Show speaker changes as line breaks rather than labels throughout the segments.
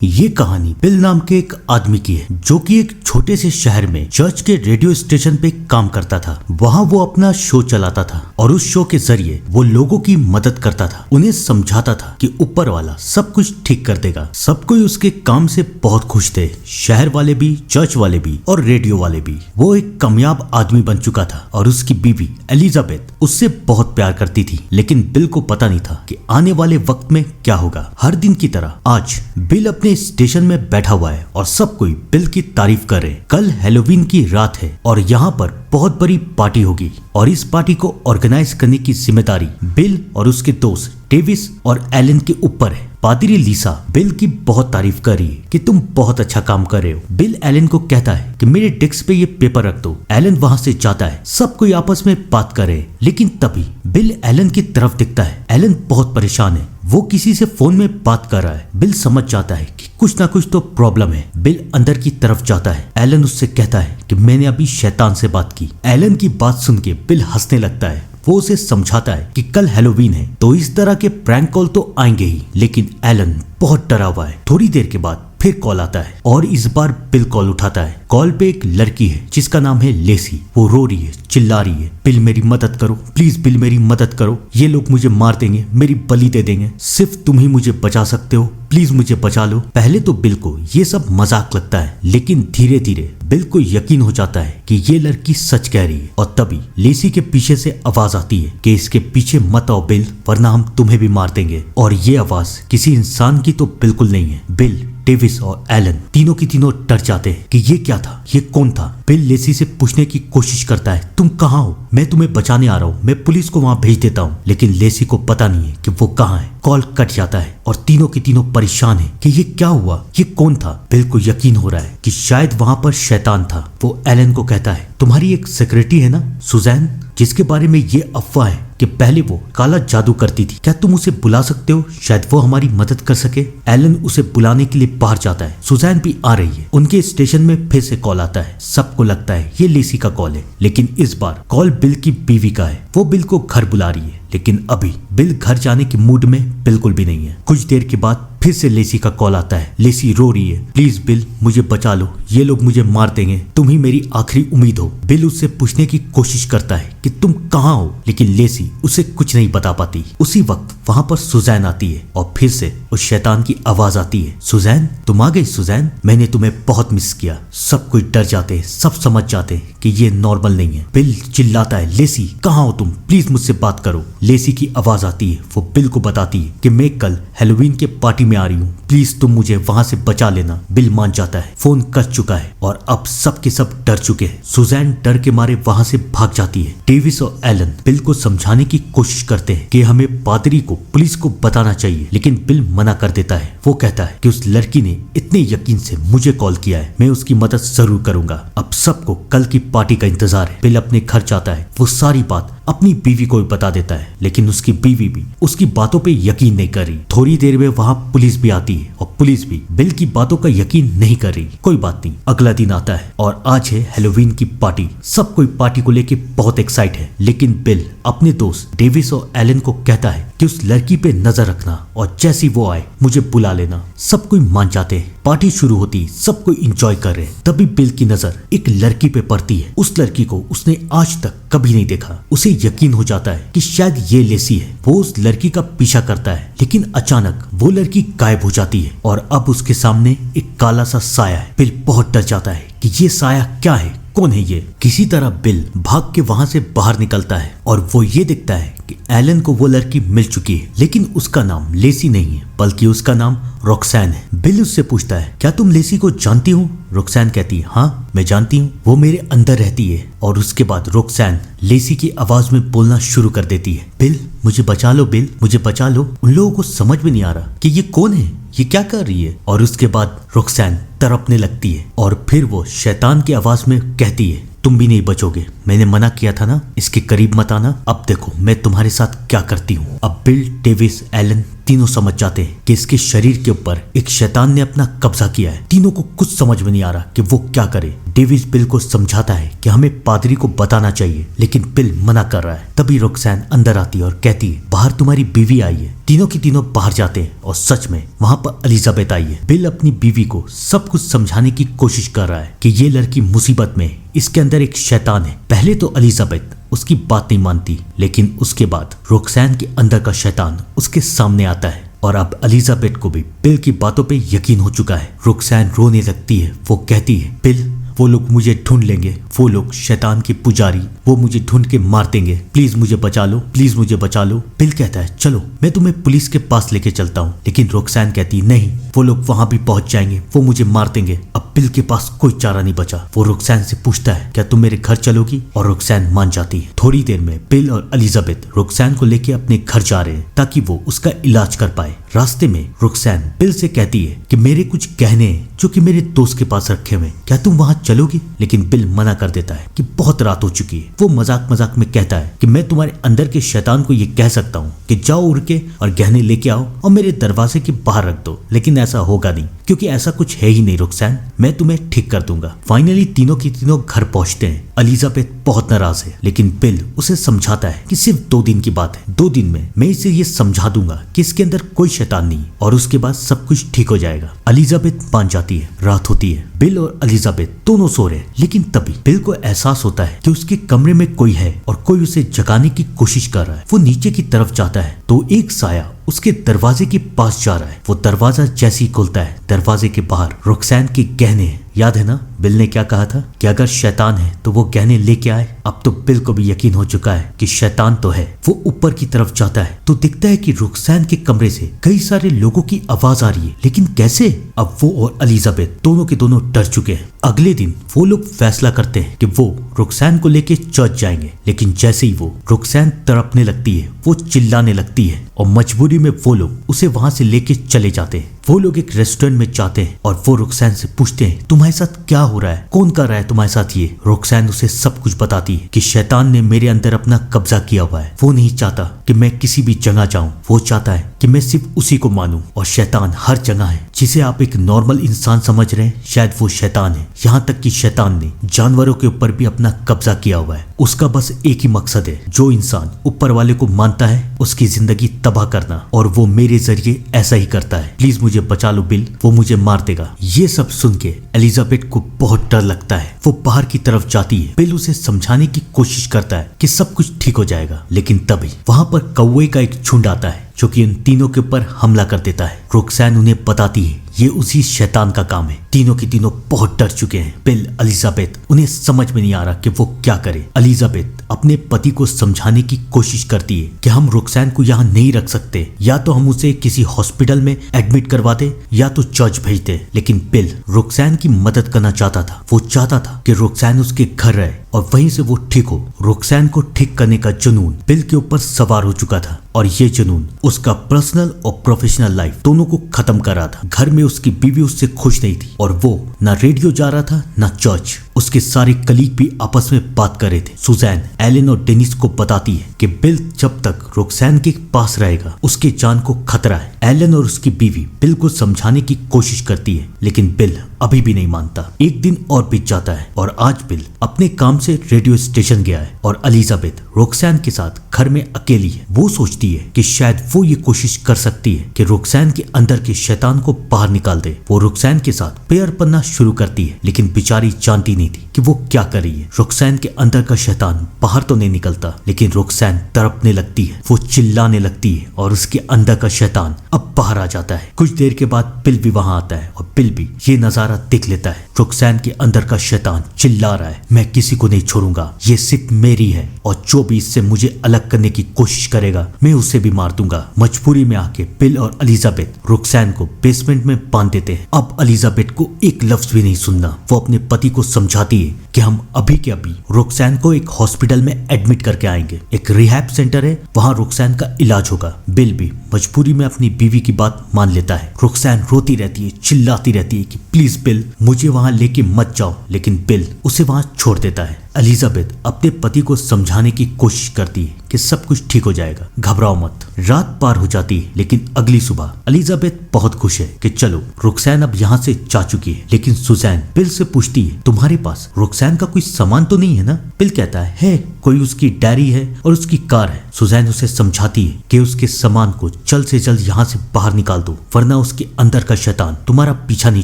ये कहानी बिल नाम के एक आदमी की है जो कि एक छोटे से शहर में चर्च के रेडियो स्टेशन पे काम करता था। वहाँ वो अपना शो चलाता था और उस शो के जरिए वो लोगों की मदद करता था, उन्हें समझाता था कि ऊपर वाला सब कुछ ठीक कर देगा। सब कोई उसके काम से बहुत खुश थे, शहर वाले भी, चर्च वाले भी और रेडियो वाले भी। वो एक कामयाब आदमी बन चुका था और उसकी बीवी एलिजाबेथ उससे बहुत प्यार करती थी। लेकिन बिल को पता नहीं था कि आने वाले वक्त में क्या होगा। हर दिन की तरह आज बिल अपने स्टेशन में बैठा हुआ है और सब कोई बिल की तारीफ कर रहे। कल हैलोवीन की रात है और यहाँ पर बहुत बड़ी पार्टी होगी और इस पार्टी को ऑर्गेनाइज करने की जिम्मेदारी बिल और उसके दोस्त डेविस और एलन के ऊपर है। पादरी लीसा बिल की बहुत तारीफ कर रही है कि तुम बहुत अच्छा काम कर रहे हो। बिल एलन को कहता है कि मेरे डेस्क पे ये पेपर रख दो। एलन वहाँ से जाता है, सब कोई आपस में बात कर रहे, लेकिन तभी बिल एलन की तरफ दिखता है। एलन बहुत परेशान है, वो किसी से फोन में बात कर रहा है। बिल समझ जाता है कि कुछ ना कुछ तो प्रॉब्लम है। बिल अंदर की तरफ जाता है। एलन उससे कहता है कि मैंने अभी शैतान से बात की। एलन की बात सुन के बिल हंसने लगता है। वो उसे समझाता है कि कल हैलोवीन है तो इस तरह के प्रैंक कॉल तो आएंगे ही, लेकिन एलन बहुत डरा हुआ है। थोड़ी देर के बाद फिर कॉल आता है और इस बार बिल कॉल उठाता है। कॉल पे एक लड़की है जिसका नाम है लेसी। वो रो रही है, चिल्ला रही है, बिल मेरी मदद करो, प्लीज बिल मेरी मदद करो, ये लोग मुझे मार देंगे, मेरी बलि दे देंगे, सिर्फ तुम ही मुझे बचा सकते हो, प्लीज मुझे बचा लो। पहले तो बिल को ये सब मजाक लगता है, लेकिन धीरे धीरे बिल को यकीन हो जाता है कि ये लड़की सच कह रही है। और तभी लेसी के पीछे से आवाज आती है कि इसके पीछे मत आओ बिल, वरना हम तुम्हें भी मार देंगे। और ये आवाज किसी इंसान की तो बिल्कुल नहीं है। बिल, डेविस और एलन तीनों की तीनों डर जाते हैं कि ये क्या था, ये कौन था। बिल लेसी से पूछने की कोशिश करता है, तुम कहाँ हो? मैं तुम्हें बचाने आ रहा हूँ, मैं पुलिस को वहाँ भेज देता हूँ। लेकिन लेसी को पता नहीं है कि वो कहाँ है। कॉल कट जाता है और तीनों की तीनों परेशान है कि ये क्या हुआ, ये कौन था। बिल को यकीन हो रहा है कि शायद वहाँ पर शैतान था। वो एलन को कहता है, तुम्हारी एक सेक्रेटरी है ना सुजैन, जिसके बारे में ये अफवाह है कि पहले वो काला जादू करती थी, क्या तुम उसे बुला सकते हो? शायद वो हमारी मदद कर सके। एलन उसे बुलाने के लिए बाहर जाता है। सुजैन भी आ रही है। उनके स्टेशन में फिर से कॉल आता है। सबको लगता है ये लेसी का कॉल है, लेकिन इस बार कॉल बिल की बीवी का है। वो बिल को घर बुला रही है, लेकिन अभी बिल घर जाने के मूड में बिल्कुल भी नहीं है। कुछ देर के बाद फिर से लेसी का कॉल आता है। लेसी रो रही है, प्लीज बिल मुझे बचा लो, ये लोग मुझे मार देंगे, तुम ही मेरी आखिरी उम्मीद हो। बिल उससे पूछने की कोशिश करता है कि तुम कहाँ हो, लेकिन लेसी उसे कुछ नहीं बता पाती। उसी वक्त वहाँ पर सुजैन आती है और फिर से उस शैतान की आवाज आती है, सुजैन तुम आ गई सुजैन, मैंने तुम्हें बहुत मिस किया। सब कुछ डर जाते, सब समझ जाते कि ये नॉर्मल नहीं है। बिल चिल्लाता है, लेसी कहाँ हो तुम, प्लीज मुझसे बात करो। लेसी की आवाज आती है। वो बिल को बताती है कि मैं कल हैलोवीन के पार्टी में आ रही हूँ, प्लीज तुम मुझे वहाँ से बचा लेना। बिल मान जाता है। फोन कट चुका है और अब सब के सब डर चुके हैं। सुजैन डर के मारे वहाँ से भाग जाती है। डेविस और एलन बिल को समझाने की कोशिश करते हैं कि हमें पादरी को पुलिस को बताना चाहिए, लेकिन बिल मना कर देता है। वो कहता है कि उस लड़की ने इतने यकीन से मुझे कॉल किया है, मैं उसकी मदद जरूर करूंगा। अब सबको कल की पार्टी का इंतजार है। बिल अपने घर जाता है। वो सारी बात अपनी बीवी को भी बता देता है, लेकिन उसकी बीवी भी उसकी बातों पे यकीन नहीं कर रही। थोड़ी देर में वहाँ पुलिस भी आती है और पुलिस भी बिल की बातों का यकीन नहीं कर रही। कोई बात नहीं, अगला दिन आता है और आज है हैलोवीन की पार्टी। सब कोई पार्टी को लेके बहुत एक्साइट है, लेकिन बिल अपने दोस्त डेविस और एलन को कहता है कि उस लड़की पे नजर रखना और जैसी वो आए मुझे बुला लेना। सब कोई मान जाते हैं। पार्टी शुरू होती, सब कोई इंजॉय कर रहे हैं। तभी बिल की नजर एक लड़की पे पड़ती है। उस लड़की को उसने आज तक कभी नहीं देखा। उसे यकीन हो जाता है कि शायद ये लेसी है। वो उस लड़की का पीछा करता है, लेकिन अचानक वो लड़की गायब हो जाती है और अब उसके सामने एक काला सा साया है। बिल बहुत डर जाता है कि ये साया क्या है, कौन है ये। किसी तरह बिल भाग के वहां से बाहर निकलता है और वो ये देखता है कि एलन को वो लड़की मिल चुकी है, लेकिन उसका नाम लेसी नहीं है, बल्कि उसका नाम रोक्सैन है। बिल उससे पूछता है, क्या तुम लेसी को जानती हो? रोक्सैन कहती है, हाँ मैं जानती हूँ, वो मेरे अंदर रहती है। और उसके बाद रोक्सैन लेसी की आवाज में बोलना शुरू कर देती है, बिल मुझे बचा लो, बिल मुझे बचा लो। उन लोगों को समझ में नहीं आ रहा कि ये कौन है, ये क्या कर रही है। और उसके बाद रोक्सैन तड़पने लगती है और फिर वो शैतान की आवाज में कहती है, तुम भी नहीं बचोगे, मैंने मना किया था ना, इसके करीब मत आना। अब देखो मैं तुम्हारे साथ क्या करती हूँ। अब बिल, डेविस, एलन तीनों समझ जाते हैं कि इसके शरीर के ऊपर एक शैतान ने अपना कब्जा किया है। तीनों को कुछ समझ में नहीं आ रहा कि वो क्या करे। डेविड बिल को समझाता है कि हमें पादरी को बताना चाहिए, लेकिन बिल मना कर रहा है। तभी रोक्सैन अंदर आती है और कहती है बाहर तुम्हारी बीवी आई है। तीनों की तीनों बाहर जाते हैं और सच में वहां पर एलिजाबेथ आई है। बिल अपनी बीवी को सब कुछ समझाने की कोशिश कर रहा है कि ये लड़की मुसीबत में है, इसके अंदर एक शैतान है। पहले तो एलिजाबेथ उसकी बात नहीं मानती, लेकिन उसके बाद रोक्सैन के अंदर का शैतान उसके सामने आता है और अब एलिजाबेथ को भी बिल की बातों पे यकीन हो चुका है। रोक्सैन रोने लगती है। वो कहती है बिल वो लोग मुझे ढूंढ लेंगे, वो लोग शैतान के पुजारी, वो मुझे ढूंढ के मार देंगे, प्लीज मुझे बचा लो, प्लीज मुझे बचा लो। बिल कहता है चलो मैं तुम्हें पुलिस के पास लेके चलता हूँ, लेकिन रोक्सैन कहती नहीं, वो लोग वहां भी पहुंच जाएंगे, वो मुझे मार देंगे। अब बिल के पास कोई चारा नहीं बचा। वो रोक्सैन से पूछता है क्या तुम मेरे घर चलोगी, और रोक्सैन मान जाती है। थोड़ी देर में बिल और एलिजाबेथ रोक्सैन को लेके अपने घर जा रहे हैं ताकि वो उसका इलाज कर पाए। रास्ते में रोक्सैन बिल से कहती है कि मेरे कुछ गहने हैं जो कि मेरे दोस्त के पास रखे हुए, क्या तुम वहां चलोगी? लेकिन बिल मना कर देता है कि बहुत रात हो चुकी है। वो मजाक मजाक में कहता है कि मैं तुम्हारे अंदर के शैतान को ये कह सकता हूँ कि जाओ उड़ के और गहने लेके आओ और मेरे दरवाजे के बाहर रख दो, लेकिन ऐसा होगा नहीं क्योंकि ऐसा कुछ है ही नहीं रोक्सैन, मैं तुम्हें ठीक कर दूंगा। फाइनली तीनों की तीनों घर पहुंचते हैं। एलिजाबेथ बहुत नाराज है, लेकिन बिल उसे समझाता है कि सिर्फ 2 दिन की बात है, 2 दिन में मैं इसे ये समझा दूंगा कि इसके अंदर कोई शैतान नहीं और उसके बाद सब कुछ ठीक हो जाएगा। एलिजाबेथ मान जाती है। रात होती है। बिल और एलिजाबेथ दोनों सो रहे हैं, लेकिन तभी बिल को एहसास होता है कि उसके कमरे में कोई है और कोई उसे जगाने की कोशिश कर रहा है। वो नीचे की तरफ जाता है तो एक साया उसके दरवाजे के पास जा रहा है। वो दरवाजा जैसे ही खुलता है, दरवाजे के बाहर रोक्सैन के गहने हैं। याद है ना बिल ने क्या कहा था कि अगर शैतान है तो वो गहने लेके आए। अब तो बिल को भी यकीन हो चुका है कि शैतान तो है। वो ऊपर की तरफ जाता है तो दिखता है कि रोक्सैन के कमरे से कई सारे लोगों की आवाज आ रही है, लेकिन कैसे? अब वो और एलिजाबेथ दोनों के दोनों डर चुके हैं। अगले दिन वो लोग फैसला करते हैं कि वो रोक्सैन को लेके चर्च जाएंगे, लेकिन जैसे ही वो रोक्सैन तड़पने लगती है, वो चिल्लाने लगती है और मजबूरी में वो लोग उसे वहां से लेके चले जाते हैं। वो लोग एक रेस्टोरेंट में जाते हैं और वो रोक्सैन से पूछते हैं तुम्हारे साथ क्या हो रहा है, कौन कर रहा है तुम्हारे साथ ये? रोक्सैन उसे सब कुछ बताती है कि शैतान ने मेरे अंदर अपना कब्जा किया हुआ है। वो नहीं चाहता कि मैं किसी भी जगह जाऊं, वो चाहता है कि मैं सिर्फ उसी को मानूं, और शैतान हर जगह है। जिसे आप एक नॉर्मल इंसान समझ रहे हैं, शायद वो शैतान है। यहाँ तक कि शैतान ने जानवरों के ऊपर भी अपना कब्जा किया हुआ है। उसका बस एक ही मकसद है, जो इंसान ऊपर वाले को मानता है उसकी जिंदगी तबाह करना, और वो मेरे जरिए ऐसा ही करता है। प्लीज मुझे बचा लो बिल, वो मुझे मार देगा। ये सब सुन के एलिजाबेथ को बहुत डर लगता है। वो बाहर की तरफ जाती है। बिल उसे समझाने की कोशिश करता है कि सब कुछ ठीक हो जाएगा, लेकिन तभी वहां पर कौवे का एक झुंड आता है जो कि उन तीनों के ऊपर हमला कर देता है। रोक्सैन उन्हें बताती है ये उसी शैतान का काम है। तीनों की तीनों बहुत डर चुके हैं। बिल, एलिजाबेथ, उन्हें समझ में नहीं आ रहा कि वो क्या करे। एलिजाबेथ अपने पति को समझाने की कोशिश करती है कि हम रोक्सैन को यहाँ नहीं रख सकते, या तो हम उसे किसी हॉस्पिटल में एडमिट करवा दे या तो चर्च भेज दे। लेकिन बिल रोक्सैन की मदद करना चाहता था। वो चाहता था कि रोक्सैन उसके घर रहे और वहीं से वो ठीक हो। रोक्सैन को ठीक करने का जुनून बिल के ऊपर सवार हो चुका था, और ये जुनून उसका पर्सनल और प्रोफेशनल लाइफ दोनों को खत्म कर रहा था। घर में उसकी बीवी उससे खुश नहीं थी, और वो ना रेडियो जा रहा था ना चर्च। उसके सारे कलीग भी आपस में बात कर रहे थे। सुजैन एलन और डेनिस को बताती है कि बिल जब तक रोक्सैन के पास रहेगा उसके जान को खतरा है। एलन और उसकी बीवी बिल को समझाने की कोशिश करती है, लेकिन बिल अभी भी नहीं मानता। एक दिन और बीत जाता है और आज बिल अपने काम से रेडियो स्टेशन गया है, और एलिजाबेथ रोक्सैन के साथ घर में अकेली है। वो सोचती है कि शायद वो ये कोशिश कर सकती है कि रोक्सैन के अंदर के शैतान को बाहर निकाल दे। वो रोक्सैन के साथ प्रेयर पढ़ना शुरू करती है, लेकिन बेचारी जानती नहीं थी कि वो क्या कर रही है। रोक्सैन के अंदर का शैतान बाहर तो नहीं निकलता, लेकिन रोक्सैन तड़पने लगती है, वो चिल्लाने लगती है, और उसके अंदर का शैतान अब बाहर आ जाता है। कुछ देर के बाद बिल भी वहां आता है, और बिल भी ये नजारा देख लेता है। रोक्सैन के अंदर का शैतान चिल्ला रहा है, मैं किसी को नहीं छोड़ूंगा, ये सिर्फ मेरी है, और जो भी इससे मुझे अलग करने की कोशिश करेगा मैं उसे भी मार दूंगा। मजबूरी में आके बिल और एलिजाबेथ रोक्सैन को बेसमेंट में बांध देते हैं। अब एलिजाबेथ को एक लफ्ज भी नहीं सुनना। वो अपने पति को समझाती है कि हम अभी के अभी रोक्सैन को एक हॉस्पिटल में एडमिट करके आएंगे। एक रिहैब सेंटर है, वहां रोक्सैन का इलाज होगा। बिल भी मजबूरी में अपनी बीवी की बात मान लेता है। रोक्सैन रोती रहती है, चिल्लाती रहती है कि प्लीज बिल मुझे वहां लेके मत जाओ, लेकिन बिल उसे वहां छोड़ देता है। एलिजाबेथ अपने पति को समझाने की कोशिश करती है कि सब कुछ ठीक हो जाएगा, घबराओ मत। रात पार हो जाती है, लेकिन अगली सुबह एलिजाबेथ बहुत खुश है कि चलो रुक्सैन अब यहाँ से जा चुकी है। लेकिन सुजैन बिल से पूछती है, तुम्हारे पास रुक्सैन का कोई सामान तो नहीं है ना? बिल कहता है कोई उसकी डायरी है और उसकी कार है। सुजैन उसे समझाती है कि उसके सामान को जल्द से जल्द यहाँ से बाहर निकाल दो, वरना उसके अंदर का शैतान तुम्हारा पीछा नहीं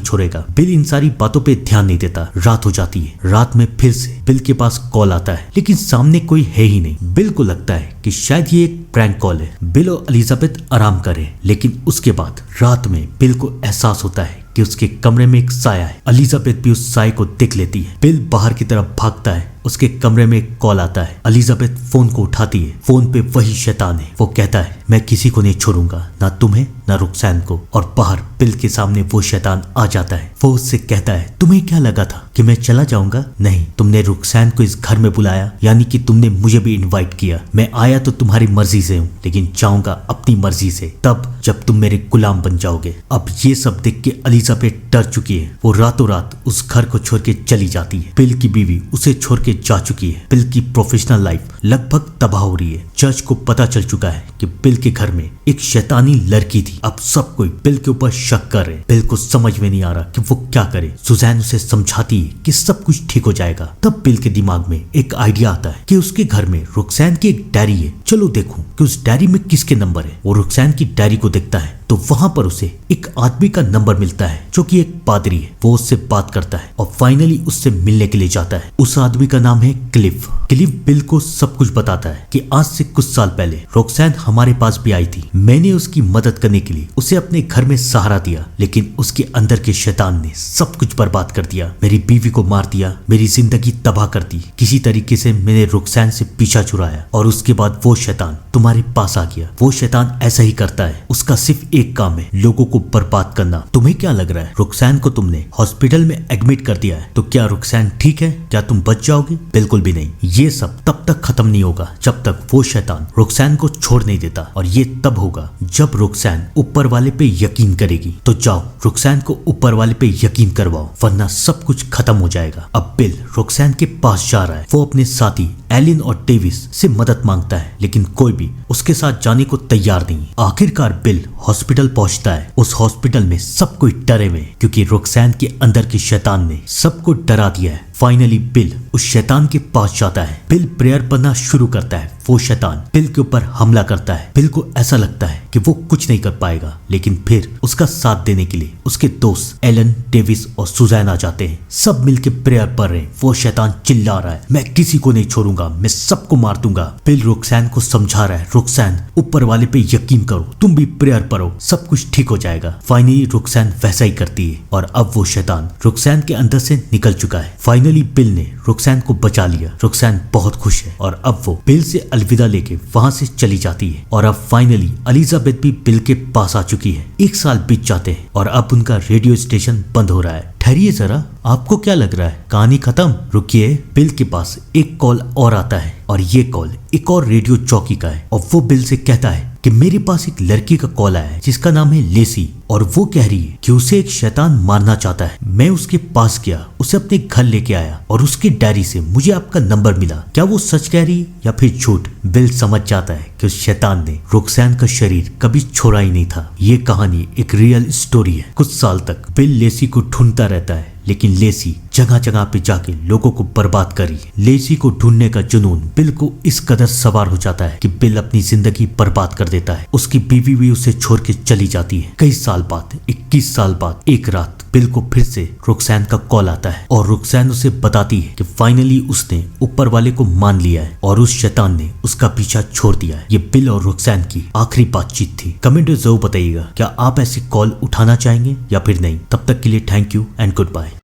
छोड़ेगा। बिल इन सारी बातों पे ध्यान नहीं देता। रात हो जाती है। रात में फिर से बिल के पास कॉल आता है, लेकिन सामने कोई है ही नहीं। बिल को लगता है कि शायद ये एक प्रैंक कॉल है। बिल और एलिजाबेथ आराम करे, लेकिन उसके बाद रात में बिल को एहसास होता है कि उसके कमरे में एक साया है। एलिजाबेथ भी उस साये को देख लेती है। बिल बाहर की तरफ भागता है। उसके कमरे में एक कॉल आता है। एलिजाबेथ फोन को उठाती है। फोन पे वही शैतान है। वो कहता है, मैं किसी को नहीं छोड़ूंगा, ना तुम्हें ना रुक्सैन को। और बाहर बिल के सामने वो शैतान आ जाता है। वो उससे कहता है, तुम्हें क्या लगा था कि मैं चला जाऊंगा? नहीं, तुमने रुक्सैन को इस घर में बुलाया, यानी कि तुमने मुझे भी इनवाइट किया। मैं आया तो तुम्हारी मर्जी से हूँ, लेकिन जाऊंगा अपनी मर्जी से तब जब तुम मेरे गुलाम बन जाओगे। अब ये सब देख के एलिजाबेथ डर चुकी है। वो रातों रात उस घर को छोड़ के चली जाती है। बिल की बीवी उसे छोड़ के जा चुकी है। बिल की प्रोफेशनल लाइफ लगभग तबाह हो रही है। जज को पता चल चुका है कि बिल के घर में एक शैतानी लड़की थी। अब सब कोई बिल के ऊपर शक कर रहे। बिल को समझ में नहीं आ रहा कि वो क्या करे। सुजैन उसे समझाती है कि सब कुछ ठीक हो जाएगा। तब बिल के दिमाग में एक आइडिया आता है कि उसके घर में रुक्सैन की एक डायरी है। चलो देखूं कि उस डायरी में किसके नंबर है। वो रुक्सैन की डायरी को देखता है तो वहां पर उसे एक आदमी का नंबर मिलता है जो कि एक पादरी है। वो उससे बात करता है और फाइनली उससे मिलने के लिए जाता है। उस आदमी का नाम है क्लिफ। क्लिफ बिल को सब कुछ बताता है कि आज से कुछ साल पहले रुक्सैन हमारे पास भी आई थी। मैंने उसकी मदद करने के लिए उसे अपने घर में सहारा दिया, लेकिन उसके अंदर के शैतान ने सब कुछ बर्बाद कर दिया। मेरी बीवी को मार दिया, मेरी जिंदगी तबाह कर दी। किसी तरीके से मैंने रुक्सैन से पीछा छुड़ाया और उसके बाद वो शैतान तुम्हारे पास आ गया। वो शैतान ऐसा ही करता है। उसका सिर्फ एक काम है, लोगों को बर्बाद करना। तुम्हें क्या लग रहा है, रुक्सैन को तुमने हॉस्पिटल में एडमिट कर दिया है तो क्या रुक्सैन ठीक है? क्या तुम बच जाओगे? बिल्कुल भी नहीं। ये सब तब तक खत्म नहीं होगा जब तक वो शैतान रुक्सैन को छोड़ नहीं देता, और ये तब होगा जब रुक्सैन ऊपर वाले पे यकीन करेगी। तो जाओ रुक्सैन को ऊपर वाले पे यकीन करवाओ, वरना सब कुछ खत्म हो जाएगा। अब बिल रुक्सैन के पास जा रहा है। वो अपने साथी एलिन और डेविस से मदद मांगता है, लेकिन कोई भी उसके साथ जाने को तैयार नहीं। आखिरकार बिल हॉस्पिटल पहुंचता है। उस हॉस्पिटल में सब कोई डरे हुए क्योंकि रुक्सैन के अंदर के शैतान ने सबको डरा दिया है। फाइनली बिल उस शैतान के पास जाता है। बिल प्रेयर पढ़ना शुरू करता है। वो शैतान बिल के ऊपर हमला करता है। बिल को ऐसा लगता है कि वो कुछ नहीं कर पाएगा, लेकिन फिर उसका साथ देने के लिए उसके दोस्त एलन, डेविस और सुजैन आ जाते हैं। सब मिलके प्रेयर पढ़ रहे हैं। वो शैतान चिल्ला रहा है, मैं किसी को नहीं छोड़ूंगा, मैं सबको मार दूंगा। बिल रुक्सैन को समझा रहा है, रुक्सैन ऊपर वाले पे यकीन करो, तुम भी प्रेयर पढ़ो, सब कुछ ठीक हो जाएगा। फाइनली रुक्सैन वैसा ही करती है और अब वो शैतान रुक्सैन के अंदर से निकल चुका है। फाइनली बिल ने रुक्सैन को बचा लिया। रुक्सैन बहुत खुश है और अब वो बिल से अलविदा लेके वहां से चली जाती है। और अब फाइनली एलिजाबेथ भी बिल के पास आ चुकी है। 1 साल बीत जाते हैं और अब उनका रेडियो स्टेशन बंद हो रहा है। ठहरिए जरा, आपको क्या लग रहा है कहानी खत्म? रुकिए, बिल के पास एक कॉल और आता है और ये कॉल एक और रेडियो चौकी का है। और वो बिल से कहता है कि मेरे पास एक लड़की का कॉल आया है जिसका नाम है लेसी, और वो कह रही है कि उसे एक शैतान मारना चाहता है। मैं उसके पास गया, उसे अपने घर लेके आया और उसकी डायरी से मुझे आपका नंबर मिला। क्या वो सच कह रही है या फिर झूठ? बिल समझ जाता है कि उस शैतान ने रुक्सैन का शरीर कभी छोड़ा ही नहीं था। ये कहानी एक रियल स्टोरी है। कुछ साल तक बिल लेसी को ढूंढता रहता है, लेकिन लेसी जगह जगह पे जाके लोगों को बर्बाद करी। लेसी को ढूंढने का जुनून बिल को इस कदर सवार हो जाता है कि बिल अपनी जिंदगी बर्बाद कर देता है। उसकी बीवी भी उसे छोड़ के चली जाती है। कई साल बाद, 21 साल बाद एक रात बिल को फिर से रुक्सैन का कॉल आता है और रुक्सैन उसे बताती है कि फाइनली उसने ऊपर वाले को मान लिया है और उस शैतान ने उसका पीछा छोड़ दिया है। ये बिल और रुक्सैन की आखिरी बातचीत थी। कमेंट में जरूर बताइएगा क्या आप ऐसी कॉल उठाना चाहेंगे या फिर नहीं। तब तक के लिए thank you and good bye.